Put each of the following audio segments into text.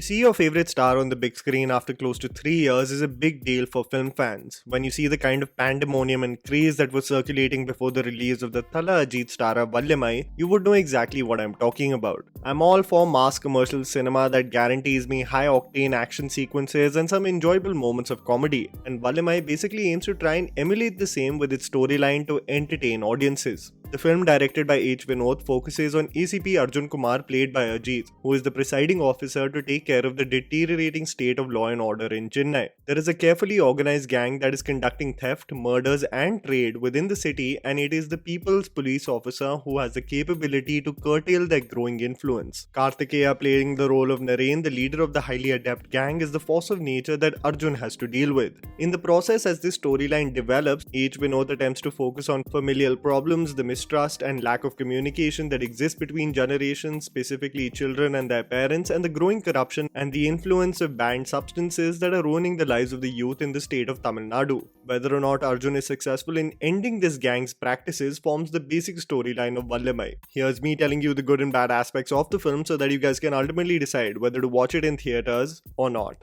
see your favorite star on the big screen after close to 3 years is a big deal for film fans. When you see the kind of pandemonium and craze that was circulating before the release of the Thala Ajith starrer Valimai, you would know exactly what I'm talking about. I'm all for mass commercial cinema that guarantees me high-octane action sequences and some enjoyable moments of comedy, and Valimai basically aims to try and emulate the same with its storyline to entertain audiences. The film, directed by H.Vinoth, focuses on ACP Ajith Kumar, played by Ajith, who is the presiding officer to take care of the deteriorating state of law and order in Chennai. There is a carefully organized gang that is conducting theft, murders and trade within the city, and it is the people's police officer who has the capability to curtail their growing influence. Kartikeya, playing the role of Naren, the leader of the highly adept gang, is the force of nature that Arjun has to deal with. In the process, as this storyline develops, H.Vinoth attempts to focus on familial problems, the mistrust and lack of communication that exists between generations, specifically children and their parents, and the growing corruption and the influence of banned substances that are ruining the lives of the youth in the state of Tamil Nadu. Whether or not Arjun is successful in ending this gang's practices forms the basic storyline of Valimai. Here's me telling you the good and bad aspects of the film so that you guys can ultimately decide whether to watch it in theaters or not.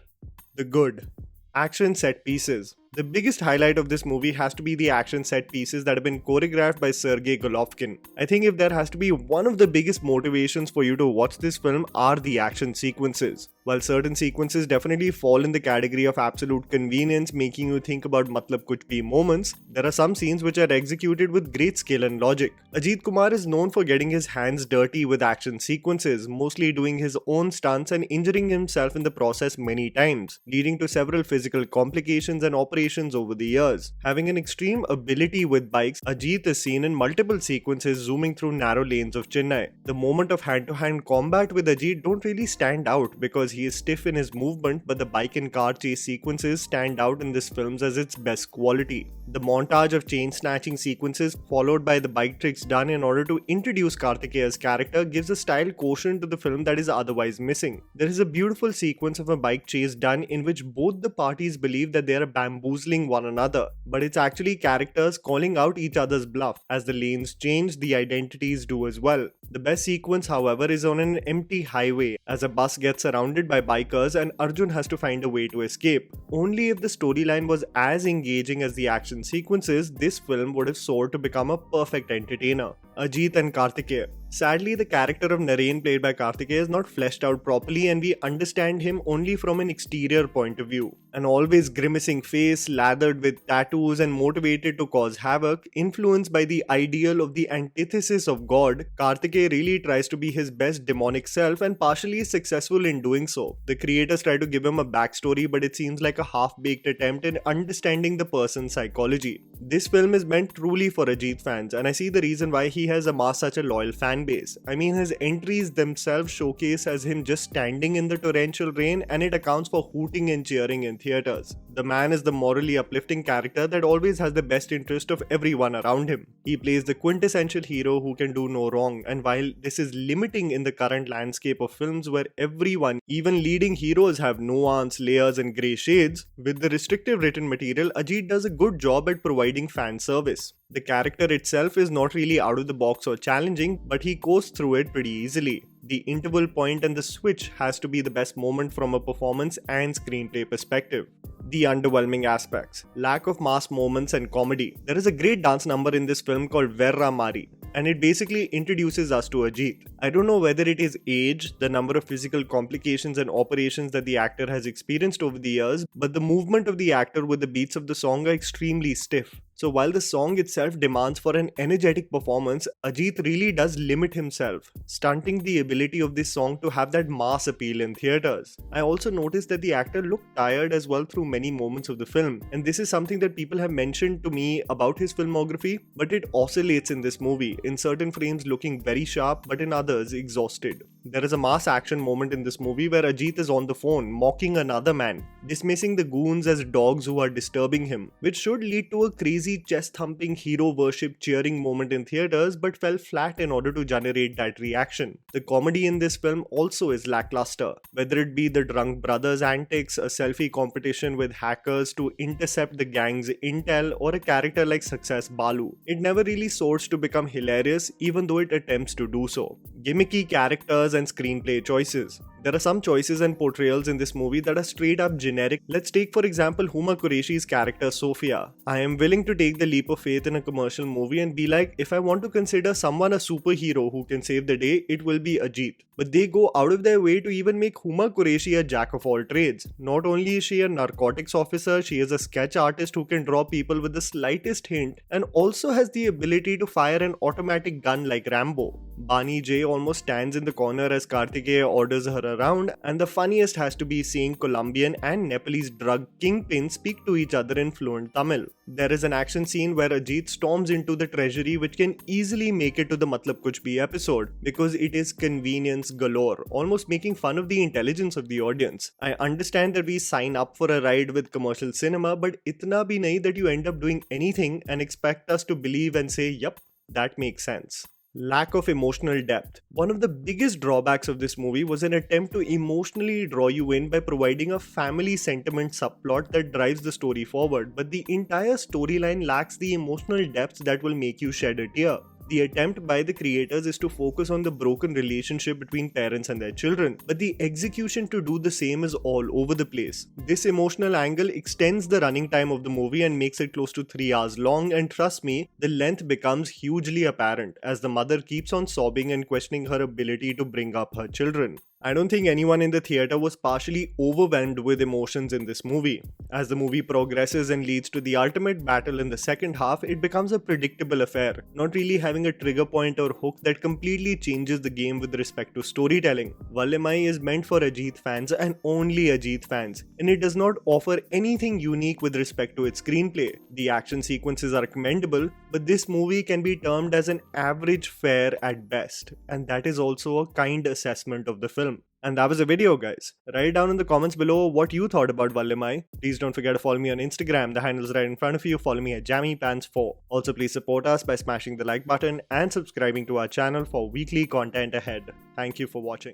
The good. Action set pieces. The biggest highlight of this movie has to be the action set pieces that have been choreographed by Sergei Golovkin. I think if there has to be one of the biggest motivations for you to watch this film are the action sequences. While certain sequences definitely fall in the category of absolute convenience, making you think about matlab kuch bhi moments, there are some scenes which are executed with great skill and logic. Ajith Kumar is known for getting his hands dirty with action sequences, mostly doing his own stunts and injuring himself in the process many times, leading to several physical complications and operations over the years. Having an extreme ability with bikes, Ajith is seen in multiple sequences zooming through narrow lanes of Chennai. The moment of hand-to-hand combat with Ajith don't really stand out because he is stiff in his movement, but the bike and car chase sequences stand out in this film as its best quality. The montage of chain snatching sequences followed by the bike tricks done in order to introduce Kartikeya's character gives a style quotient to the film that is otherwise missing. There is a beautiful sequence of a bike chase done in which both the parties believe that they are bamboozling one another, but it's actually characters calling out each other's bluff. As the lanes change, the identities do as well. The best sequence, however, is on an empty highway as a bus gets surrounded by bikers and Arjun has to find a way to escape. Only if the storyline was as engaging as the action sequences, this film would have soared to become a perfect entertainer. Ajith and Kartikeya. Sadly, the character of Naren, played by Kartikeya, is not fleshed out properly and we understand him only from an exterior point of view. An always grimacing face, lathered with tattoos and motivated to cause havoc, influenced by the ideal of the antithesis of God, Kartikeya really tries to be his best demonic self and partially is successful in doing so. The creators try to give him a backstory, but it seems like a half-baked attempt in understanding the person's psychology. This film is meant truly for Ajith fans, and I see the reason why he has amassed such a loyal fan base. I mean, his entries themselves showcase as him just standing in the torrential rain, and it accounts for hooting and cheering in theaters. The man is the morally uplifting character that always has the best interest of everyone around him. He plays the quintessential hero who can do no wrong, and while this is limiting in the current landscape of films where everyone, even leading heroes, have nuance, layers and grey shades, with the restrictive written material, Ajith does a good job at providing fan service. The character itself is not really out of the box or challenging, but he goes through it pretty easily. The interval point and the switch has to be the best moment from a performance and screenplay perspective. The underwhelming aspects. Lack of mass moments and comedy. There is a great dance number in this film called Verra Mari, and it basically introduces us to Ajith. I don't know whether it is age, the number of physical complications and operations that the actor has experienced over the years, but the movement of the actor with the beats of the song are extremely stiff. So while the song itself demands for an energetic performance, Ajith really does limit himself, stunting the ability of this song to have that mass appeal in theaters. I also noticed that the actor looked tired as well through many moments of the film, and this is something that people have mentioned to me about his filmography, but it oscillates in this movie, in certain frames looking very sharp, but in others exhausted. There is a mass action moment in this movie where Ajith is on the phone mocking another man, dismissing the goons as dogs who are disturbing him, which should lead to a crazy chest-thumping hero worship cheering moment in theaters but fell flat in order to generate that reaction. The comedy in this film also is lackluster, whether it be the drunk brothers' antics, a selfie competition with hackers to intercept the gang's intel, or a character like Success Balu. It never really soars to become hilarious even though it attempts to do so. Gimmicky characters and screenplay choices. There are some choices and portrayals in this movie that are straight up generic. Let's take for example Huma Qureshi's character Sophia. I am willing to take the leap of faith in a commercial movie and be like, if I want to consider someone a superhero who can save the day, it will be Ajith. But they go out of their way to even make Huma Qureshi a jack of all trades. Not only is she a narcotics officer, she is a sketch artist who can draw people with the slightest hint and also has the ability to fire an automatic gun like Rambo. Bani J almost stands in the corner as Kartikeya orders her around, and the funniest has to be seeing Colombian and Nepalese drug kingpins speak to each other in fluent Tamil. There is an action scene where Ajith storms into the treasury which can easily make it to the Matlab Kuch Bhi episode because it is convenience galore, almost making fun of the intelligence of the audience. I understand that we sign up for a ride with commercial cinema, but itna bhi nahi that you end up doing anything and expect us to believe and say, yup, that makes sense. Lack of emotional depth. One of the biggest drawbacks of this movie was an attempt to emotionally draw you in by providing a family sentiment subplot that drives the story forward, but the entire storyline lacks the emotional depth that will make you shed a tear. The attempt by the creators is to focus on the broken relationship between parents and their children, but the execution to do the same is all over the place. This emotional angle extends the running time of the movie and makes it close to 3 hours long, and trust me, the length becomes hugely apparent as the mother keeps on sobbing and questioning her ability to bring up her children. I don't think anyone in the theatre was partially overwhelmed with emotions in this movie. As the movie progresses and leads to the ultimate battle in the second half, it becomes a predictable affair, not really having a trigger point or hook that completely changes the game with respect to storytelling. Valimai is meant for Ajith fans and only Ajith fans, and it does not offer anything unique with respect to its screenplay. The action sequences are commendable, but this movie can be termed as an average fare at best, and that is also a kind assessment of the film. And that was the video, guys. Write down in the comments below what you thought about Valimai. Please don't forget to follow me on Instagram. The handle is right in front of you. Follow me at JammyPants4. Also, please support us by smashing the like button and subscribing to our channel for weekly content ahead. Thank you for watching.